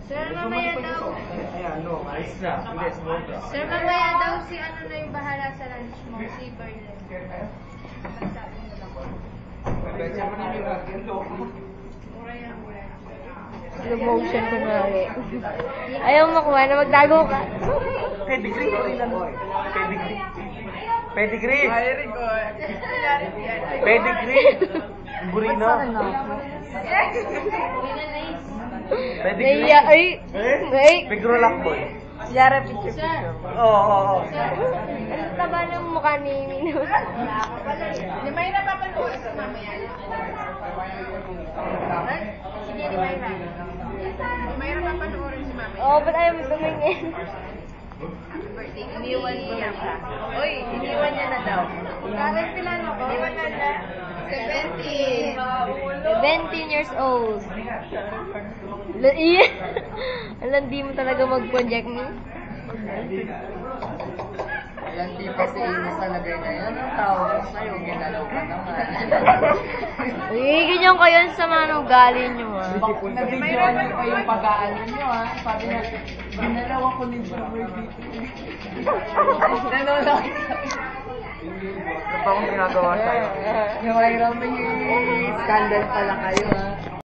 Sir, mamaya daw. Ayan, no, ayos na. Hindi, sumobra. Sir, mamaya daw si ano na yung bahala sa lunch mo, si Berlin. Mura yan, mura. Slow motion ko na rin. Ayaw makuha na magtago ka. Pedigree ko rin ano. Pedigree. Pedigree. Pedigree. Burino. Pedigree. Naiya, ay. Ay. Pigrolak boy. Yara picture Sir. Oo. Ano taba ng mukha ni Mino? Ni Mayra papanood sa mamaya. Sige, ni Mayra. Ni Mayra papanood si mamaya. Oo, ba't ayaw mo tumingin? Birthday. Iniwan niya pa. Uy, iniwan niya na daw. Karen Pilano ko. Iniwan na na. 17. 17 years old. Alam, di mo talaga mag-project mo. Alam, di pa si Ines talaga na yun. Ang tawag ko sa'yo, ginalaw ka naman. Uy, ganyan kayo sa mga ugali nyo, ah. Nabidyoan niyo pa yung pag-aano niyo, ha? Sabi niya, ginalaw ako ni Jummer dito. Nanonood. Ano pa akong ginagawa sa'yo? Yung may scandal pala kayo, ha?